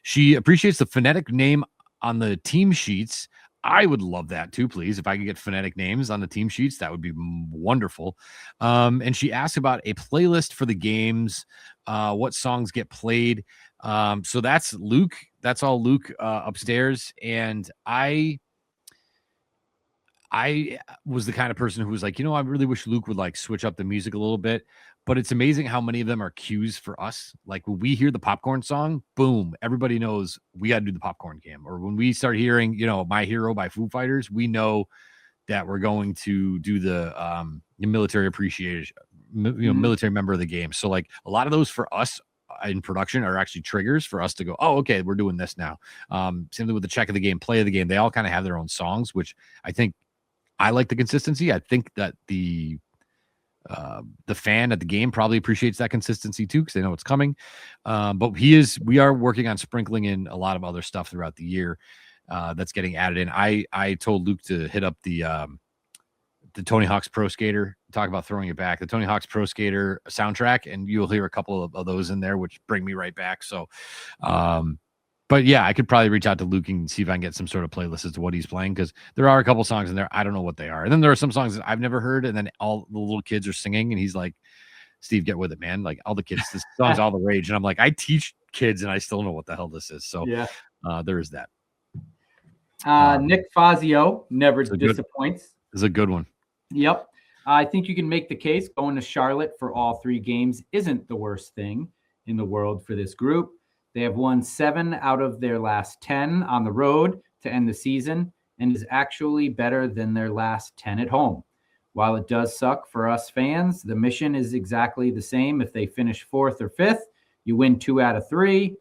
She appreciates the phonetic name on the team sheets. I would love that too, please. If I could get phonetic names on the team sheets, that would be wonderful. And she asked about a playlist for the games, what songs get played. So that's Luke. That's all Luke upstairs. And I was the kind of person who was like, I really wish Luke would like switch up the music a little bit. But it's amazing how many of them are cues for us. Like when we hear the popcorn song, boom, everybody knows we got to do the popcorn cam. Or when we start hearing, My Hero by Foo Fighters, we know that we're going to do the military appreciation, military member of the game. So like a lot of those for us in production are actually triggers for us to go, oh, okay, we're doing this now. Same thing with the check of the game, play of the game. They all kind of have their own songs, which I think I like the consistency. I think that the the fan at the game probably appreciates that consistency too, because they know it's coming. But we are working on sprinkling in a lot of other stuff throughout the year that's getting added in. I told Luke to hit up the Tony Hawk's Pro Skater, talk about throwing it back, the Tony Hawk's Pro Skater soundtrack, and you'll hear a couple of those in there, which bring me right back. So, but yeah, I could probably reach out to Luke and see if I can get some sort of playlist as to what he's playing, because there are a couple songs in there. I don't know what they are. And then there are some songs that I've never heard, and then all the little kids are singing, and he's like, Steve, get with it, man. Like, all the kids, this song's all the rage. And I'm like, I teach kids, and I still know what the hell this is. So yeah, there is that. Nick Fazio never disappoints. This is a good one. Yep. I think you can make the case going to Charlotte for all 3 games isn't the worst thing in the world for this group. They have won 7 out of their last 10 on the road to end the season, and is actually better than their last 10 at home. While it does suck for us fans, the mission is exactly the same. If they finish 4th or 5th, you win 2 out of 3.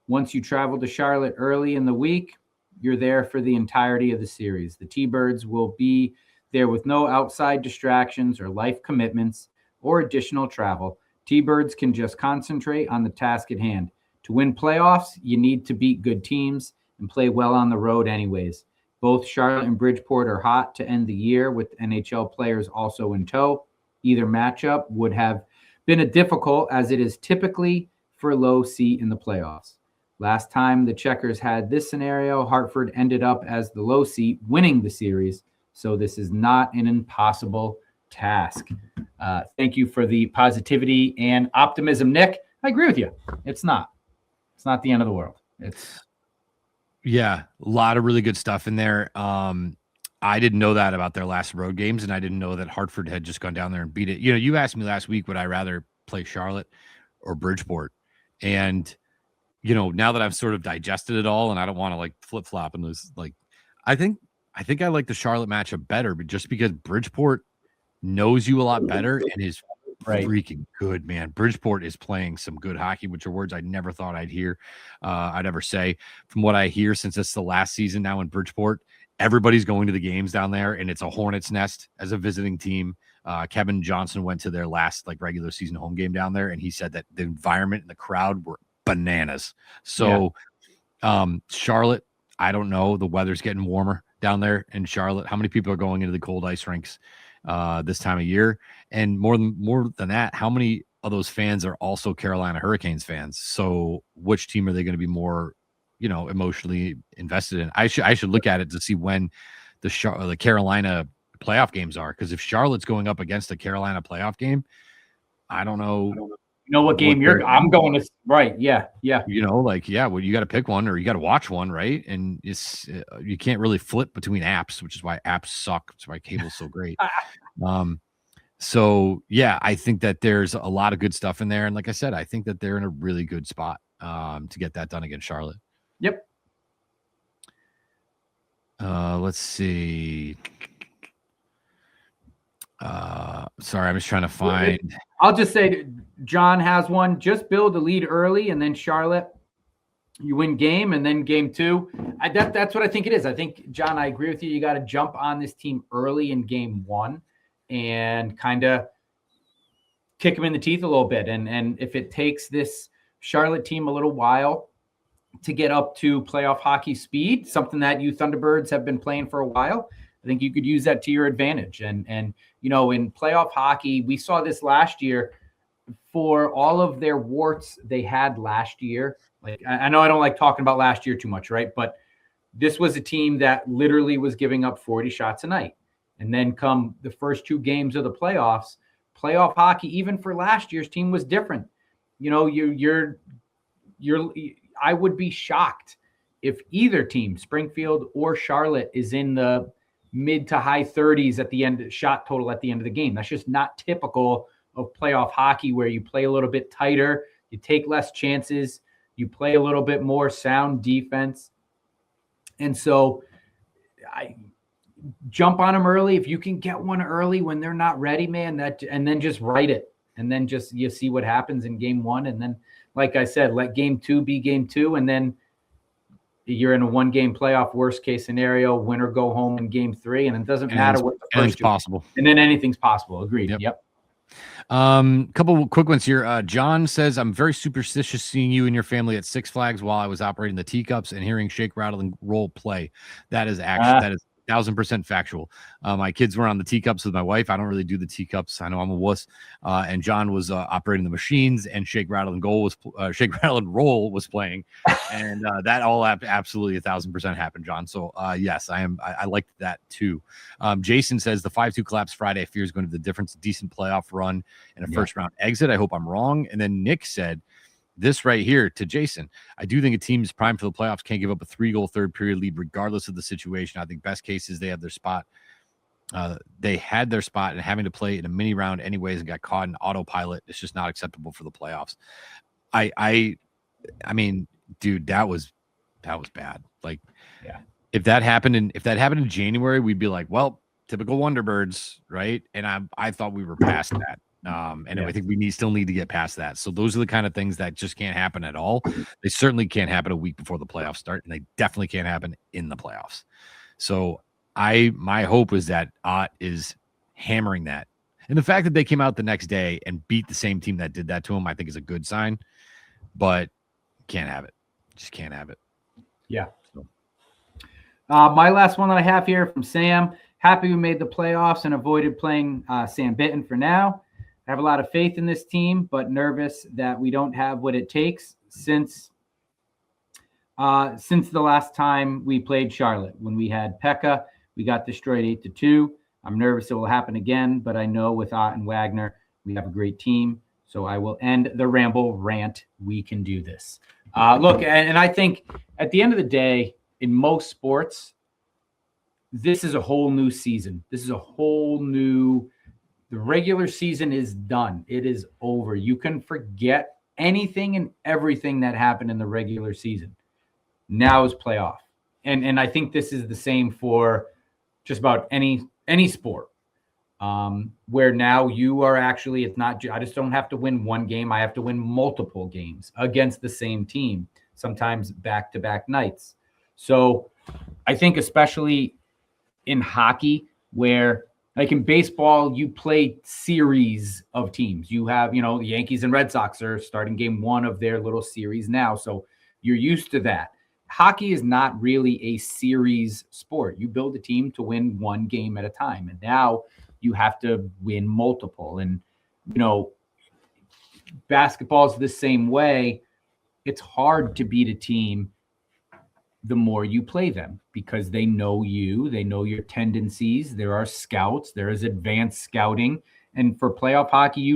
Once you travel to Charlotte early in the week, you're there for the entirety of the series. The T-Birds will be there with no outside distractions or life commitments or additional travel. T-Birds can just concentrate on the task at hand. To win playoffs, you need to beat good teams and play well on the road anyways. Both Charlotte and Bridgeport are hot to end the year with NHL players also in tow. Either matchup would have been a difficult, as it is typically for low seed in the playoffs. Last time the Checkers had this scenario, Hartford ended up as the low seed, winning the series. So this is not an impossible task. Thank you for the positivity and optimism, Nick. I agree with you. It's not the end of the world. Yeah, a lot of really good stuff in there. I didn't know that about their last road games, and I didn't know that Hartford had just gone down there and beat it. You know, you asked me last week, would I rather play Charlotte or Bridgeport? And, you know, now that I've sort of digested it all, and I don't want to like flip flop and lose, like, I think I like the Charlotte matchup better, but just because Bridgeport knows you a lot better and is freaking good, man. Bridgeport is playing some good hockey, which are words I never thought I'd hear, I'd ever say. From what I hear, since it's the last season now in Bridgeport, everybody's going to the games down there, and it's a hornet's nest as a visiting team. Kevin Johnson went to their last like regular season home game down there, and he said that the environment and the crowd were bananas. So Charlotte, I don't know. The weather's getting warmer down there in Charlotte. How many people are going into the cold ice rinks this time of year? And more than that, how many of those fans are also Carolina Hurricanes fans? So which team are they going to be more, you know, emotionally invested in? I should look at it to see when the Carolina playoff games are, because if Charlotte's going up against the Carolina playoff game, I don't know. You know what game I'm going to, right? Yeah. You know, like, yeah, well, you got to pick one or you got to watch one, right? And it's you can't really flip between apps, which is why apps suck. That's why cable's so great. So yeah, I think that there's a lot of good stuff in there, and like I said, I think that they're in a really good spot to get that done against Charlotte. Yep. Let's see. Sorry, I'm just trying to find. I'll just say John has one. Just build a lead early, and then Charlotte, you win game, and then game 2. That's what I think it is. I think, John, I agree with you. You got to jump on this team early in game 1 and kind of kick them in the teeth a little bit. And if it takes this Charlotte team a little while to get up to playoff hockey speed, something that you Thunderbirds have been playing for a while, I think you could use that to your advantage. And you know, in playoff hockey, we saw this last year. For all of their warts they had last year, like, I know I don't like talking about last year too much, right? But this was a team that literally was giving up 40 shots a night. And then come the first 2 games of the playoffs, playoff hockey, even for last year's team, was different. You know, I would be shocked if either team, Springfield or Charlotte, is in the mid to high 30s at the end, shot total at the end of the game. That's just not typical of playoff hockey, where you play a little bit tighter, you take less chances, you play a little bit more sound defense. And so I jump on them early. If you can get one early when they're not ready, man, and then just write it. And then just, you see what happens in game 1. And then, like I said, let game 2 be game 2. And then you're in a 1-game playoff, worst case scenario, win or go home in game 3. And it doesn't matter what the first possible. And then anything's possible. Agreed. Yep. Couple quick ones here. John says, I'm very superstitious seeing you and your family at Six Flags while I was operating the teacups and hearing shake, rattle, and roll play. That is actually, that is 1,000% factual. My kids were on the teacups with my wife. I don't really do the teacups. I know I'm a wuss. And John was operating the machines, and shake, rattle, and shake, rattle, and roll was playing. And that all absolutely 1,000% happened, John. So yes, I liked that too. Jason says the 5-2 collapse Friday I fear is going to be the difference, decent playoff run and a first round exit. I hope I'm wrong. And then Nick said this right here to Jason. I do think a team is primed for the playoffs. Can't give up a 3-goal third period lead regardless of the situation. I think best case is they have their spot. They had their spot and having to play in a mini round anyways and got caught in autopilot. It's just not acceptable for the playoffs. I mean, dude, that was bad. Like, yeah. If that happened in January, we'd be like, well, typical Wonderbirds, right? And I thought we were past that. I think we still need to get past that. So those are the kind of things that just can't happen at all. They certainly can't happen a week before the playoffs start, and they definitely can't happen in the playoffs. So my hope is that Ott is hammering that. And the fact that they came out the next day and beat the same team that did that to him, I think is a good sign. But can't have it. Just can't have it. Yeah. So. My last one that I have here from Sam. Happy we made the playoffs and avoided playing Sam Bitten for now. I have a lot of faith in this team, but nervous that we don't have what it takes since the last time we played Charlotte. When we had Pekka, we got destroyed 8-2. I'm nervous it will happen again, but I know with Ott and Wagner, we have a great team. So I will end the ramble rant. We can do this. Look, and I think at the end of the day, in most sports, this is a whole new season. This is a whole new. The regular season is done. It is over. You can forget anything and everything that happened in the regular season. Now is playoff. And I think this is the same for just about any sport. Where now you are actually, it's not, I just don't have to win one game. I have to win multiple games against the same team, sometimes back-to-back nights. So I think especially in hockey, where like in baseball, you play series of teams. You have, the Yankees and Red Sox are starting game 1 of their little series now. So you're used to that. Hockey is not really a series sport. You build a team to win one game at a time. And now you have to win multiple. And, basketball is the same way. It's hard to beat a team the more you play them because they know you, they know your tendencies. There are scouts, there is advanced scouting. And for playoff hockey,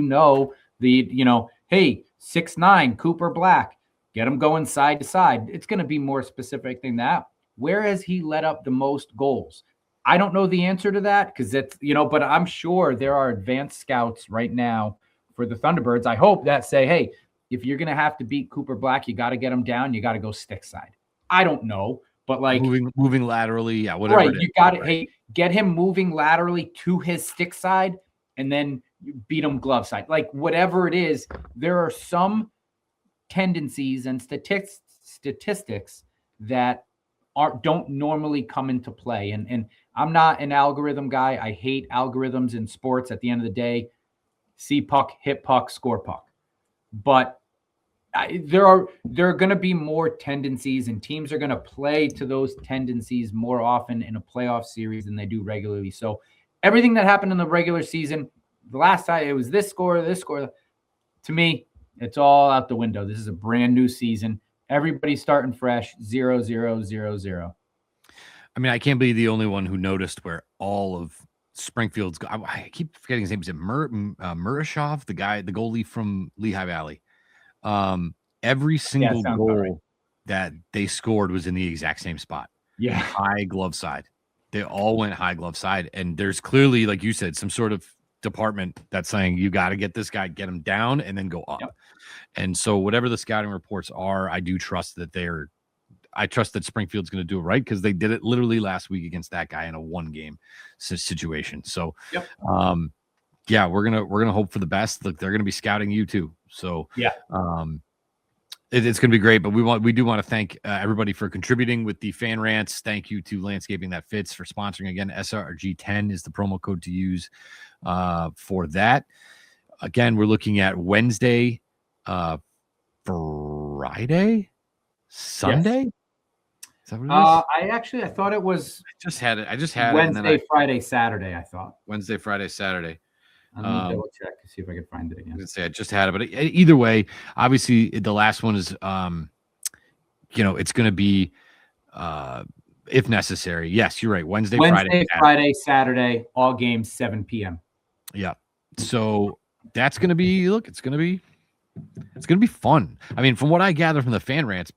hey, 6'9", Cooper Black, get him going side to side. It's going to be more specific than that. Where has he let up the most goals? I don't know the answer to that because it's, but I'm sure there are advanced scouts right now for the Thunderbirds. I hope that say, hey, if you're going to have to beat Cooper Black, you got to get him down. You got to go stick side. I don't know, but like moving laterally, yeah, whatever. Right, you got it. Hey, get him moving laterally to his stick side, and then you beat him glove side. Like whatever it is, there are some tendencies and statistics that don't normally come into play. And I'm not an algorithm guy. I hate algorithms in sports. At the end of the day, see puck, hit puck, score puck. But there are going to be more tendencies, and teams are going to play to those tendencies more often in a playoff series than they do regularly. So everything that happened in the regular season, the last time it was this score. To me, it's all out the window. This is a brand new season. Everybody's starting fresh, 0-0-0-0. I mean, I can't be the only one who noticed where all of Springfield's. I keep forgetting his name. Is it Murashov, the goalie from Lehigh Valley? Every single goal right. that they scored was in the exact same spot. Yeah. High glove side. They all went high glove side. And there's clearly, like you said, some sort of department that's saying you got to get this guy, get him down, and then go up. Yep. And so whatever the scouting reports are, I do trust that I trust that Springfield's going to do it right because they did it literally last week against that guy in a 1-game situation. So, yep. Yeah, we're gonna hope for the best. Look, they're gonna be scouting you too. So yeah, it's gonna be great. But we do want to thank everybody for contributing with the fan rants. Thank you to Landscaping That Fits for sponsoring again. SRG10 is the promo code to use for that. Again, we're looking at Wednesday, Friday, Sunday. Yes. Is that what it is? I thought it was I just had it, and Wednesday, then Friday, Saturday. I thought. Wednesday, Friday, Saturday. Let me double check to see if I can find it I again. was gonna say I just had it, but either way, obviously the last one is, it's going to be, if necessary. Yes, you're right. Wednesday, Friday, Saturday, all games 7 p.m. Yeah. So that's going to be, it's going to be fun. I mean, from what I gather from the fan rants,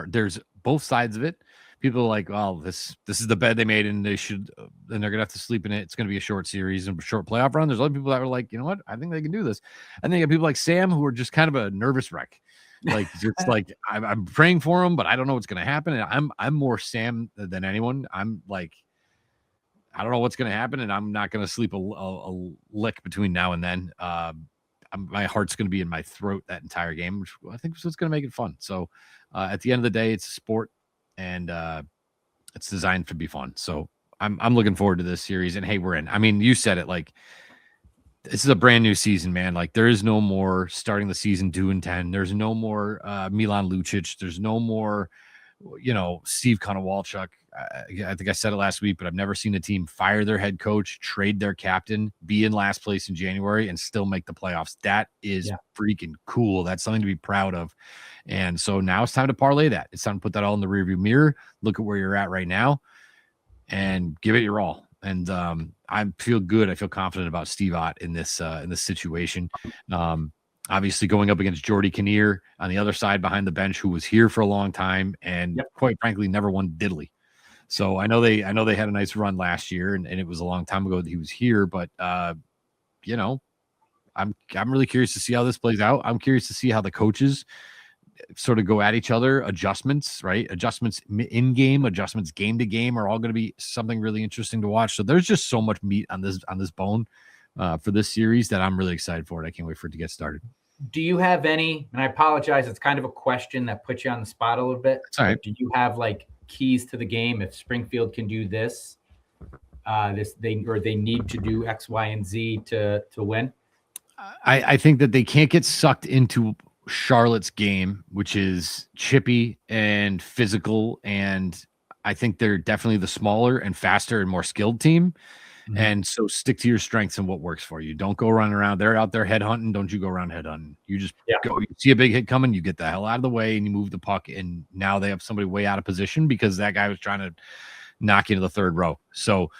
there's both sides of it. People are like, well, this is the bed they made and they're going to have to sleep in it. It's going to be a short series and a short playoff run. There's other people that are like, you know what? I think they can do this. And then you have people like Sam who are just kind of a nervous wreck. Like, it's like, I'm praying for him, but I don't know what's going to happen. And I'm more Sam than anyone. I'm like, I don't know what's going to happen, and I'm not going to sleep a lick between now and then. My heart's going to be in my throat that entire game, which I think is what's going to make it fun. So at the end of the day, it's a sport, and it's designed to be fun. So I'm looking forward to this series. And hey, we're in. I mean, you said it. Like, this is a brand new season, man. Like, there is no more starting the season 2-10. There's no more Milan Lucic. There's no more, Steve Konowalchuk. I think I said it last week, but I've never seen a team fire their head coach, trade their captain, be in last place in January, and still make the playoffs. That is freaking cool. That's something to be proud of. And so now it's time to parlay that. It's time to put that all in the rearview mirror, look at where you're at right now, and give it your all. And I feel good. I feel confident about Steve Ott in this situation. Obviously going up against Jordy Kinnear on the other side behind the bench, who was here for a long time and quite frankly never won diddly. So I know they had a nice run last year, and it was a long time ago that he was here. But I'm really curious to see how this plays out. I'm curious to see how the coaches sort of go at each other. Adjustments, right? Adjustments in game, adjustments game to game are all going to be something really interesting to watch. So there's just so much meat on this bone for this series that I'm really excited for it. I can't wait for it to get started. Do you have any? And I apologize, it's kind of a question that puts you on the spot a little bit. It's all right. Do you have like keys to the game? If Springfield can do this, they need to do X, Y, and Z to win. I think that they can't get sucked into Charlotte's game, which is chippy and physical, and I think they're definitely the smaller and faster and more skilled team. Mm-hmm. And so stick to your strengths and what works for you. Don't go running around. They're out there head hunting. Don't you go around head hunting. You just go. You see a big hit coming, you get the hell out of the way and you move the puck. And now they have somebody way out of position because that guy was trying to knock you into the third row. So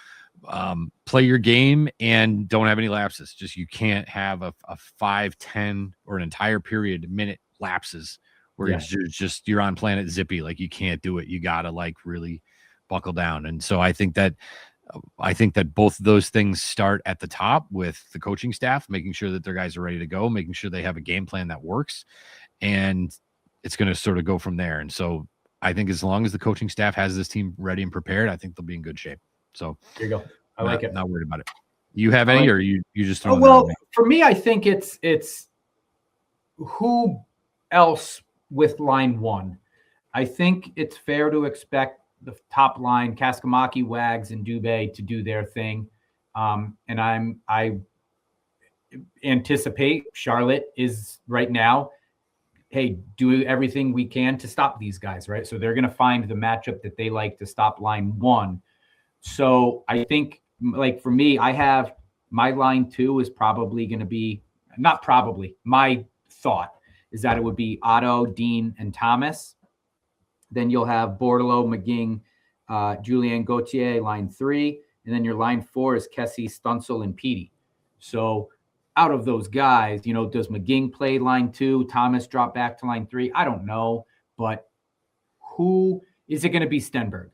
play your game and don't have any lapses. Just, you can't have a 5-10 or an entire minute lapses where it's just you're on planet Zippy. Like, you can't do it. You got to like really buckle down. And so I think that both of those things start at the top with the coaching staff, making sure that their guys are ready to go, making sure they have a game plan that works, and it's going to sort of go from there. And so I think as long as the coaching staff has this team ready and prepared, I think they'll be in good shape. So there you go. I like it. Not worried about it. You have any, or you just throw? Well, for me, I think it's who else with line one. I think it's fair to expect the top line, Kaskamaki, Wags, and Dubé, to do their thing. And I anticipate Charlotte is right now, hey, do everything we can to stop these guys, right? So they're going to find the matchup that they like to stop line one. So I think, like, for me, I have my line two is probably going to be, not probably, my thought is that it would be Otto, Dean, and Thomas. Then you'll have Bordelot, McGing, Julien Gauthier, line three. And then your line four is Kessie, Stunsel, and Petey. So out of those guys, does McGing play line two? Thomas drop back to line three? I don't know. But who is it going to be? Stenberg?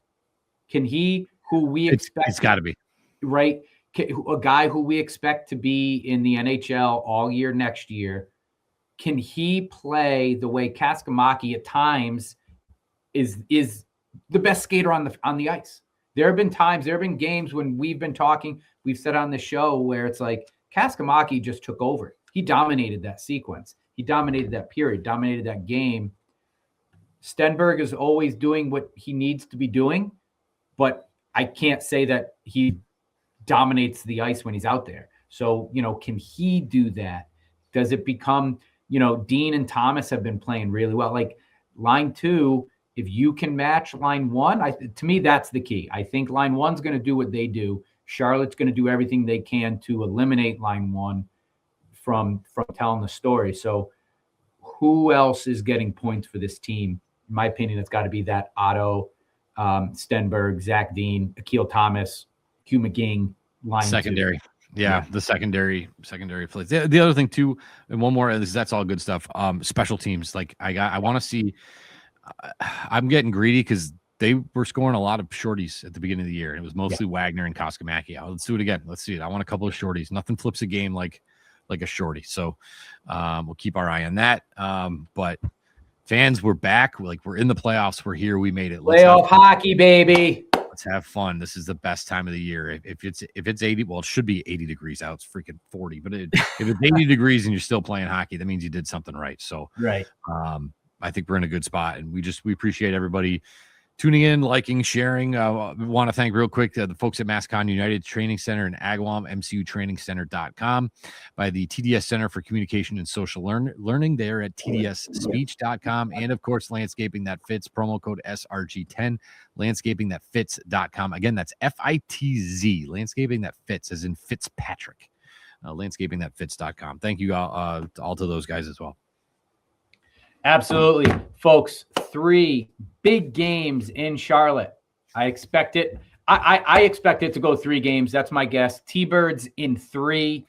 Can he, who we expect? It's got to be. Right? A guy who we expect to be in the NHL all year next year. Can he play the way Kaskamaki at times is the best skater on the ice? There have been games when we've said on the show where it's like Kaskamaki just took over. He dominated that sequence. He dominated that period, dominated that game. Stenberg is always doing what he needs to be doing, but I can't say that he dominates the ice when he's out there. So, can he do that? Does it become, Dean and Thomas have been playing really well. Like line 2, if you can match line 1, to me, that's the key. I think line 1's going to do what they do. Charlotte's going to do everything they can to eliminate line 1 from telling the story. So who else is getting points for this team? In my opinion, it's got to be that Otto, Stenberg, Zach Dean, Akil Thomas, Hugh McGing line secondary. 2. Yeah, the secondary plays. The other thing too, and one more, that's all good stuff. Special teams. Like I want to see. I'm getting greedy because they were scoring a lot of shorties at the beginning of the year. And it was mostly Wagner and Koskamaki. Let's do it again. Let's see it. I want a couple of shorties. Nothing flips a game like a shorty. So we'll keep our eye on that. But fans, we're back. We're in the playoffs. We're here. We made it. Playoff hockey, baby. Let's have fun. This is the best time of the year. If it's 80, well, it should be 80 degrees out. It's freaking 40. But if it's 80 degrees and you're still playing hockey, that means you did something right. So right. I think we're in a good spot, and we appreciate everybody tuning in, liking, sharing. We want to thank real quick the folks at Mascon United Training Center in Agawam, mcutrainingcenter.com, by the TDS Center for Communication and Social Learning there at tdsspeech.com, and of course, Landscaping That Fits, promo code SRG10, landscapingthatfits.com. Again, that's FITZ, Landscaping That Fits, as in Fitzpatrick, landscapingthatfits.com. Thank you all to those guys as well. Absolutely, folks. 3 big games in Charlotte. I expect it. I expect it to go 3 games. That's my guess. T-Birds in 3.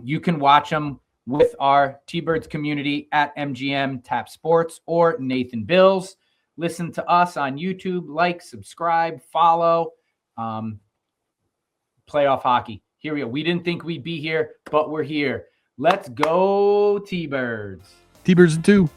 You can watch them with our T-Birds community at MGM Tap Sports or Nathan Bills. Listen to us on YouTube. Like, subscribe, follow. Playoff hockey. Here we go. We didn't think we'd be here, but we're here. Let's go, T-Birds. T-Birds in 2.